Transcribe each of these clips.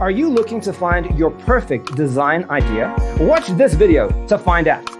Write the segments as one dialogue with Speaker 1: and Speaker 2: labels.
Speaker 1: Are you looking to find your perfect design idea? Watch this video to find out.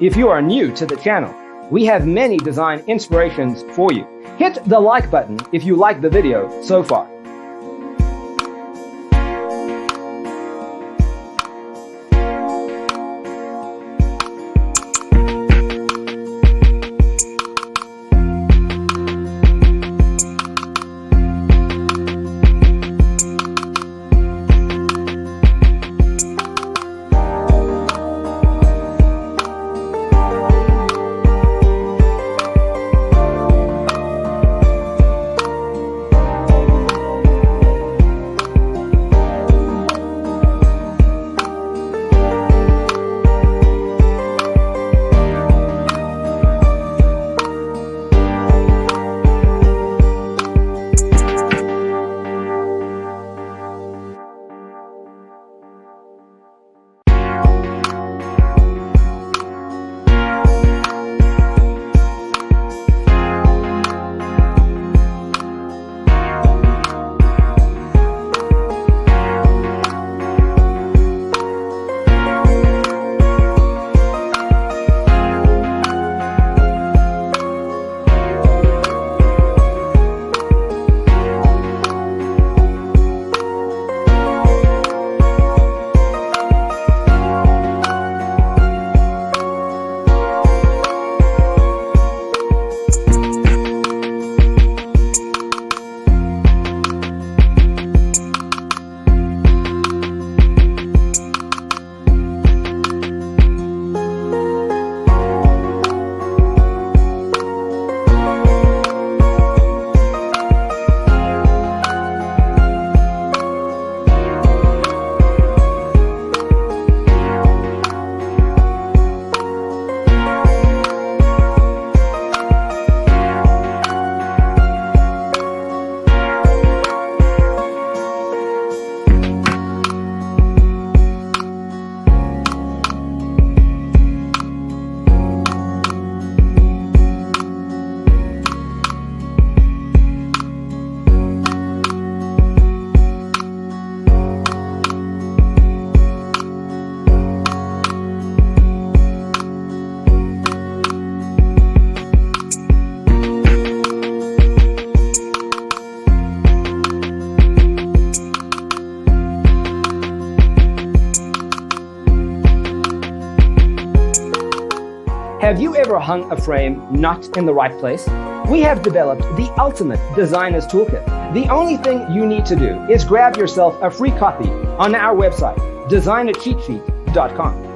Speaker 1: If you are new to the channel, we have many design inspirations for you. Hit the like button if you like the video so far. Have you ever hung a frame not in the right place? We have developed the ultimate designer's toolkit. The only thing you need to do is grab yourself a free copy on our website, designercheatsheet.com.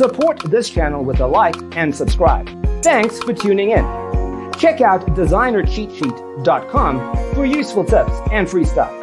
Speaker 1: Support this channel with a like and subscribe. Thanks for tuning in. Check out designercheatsheet.com for useful tips and free stuff.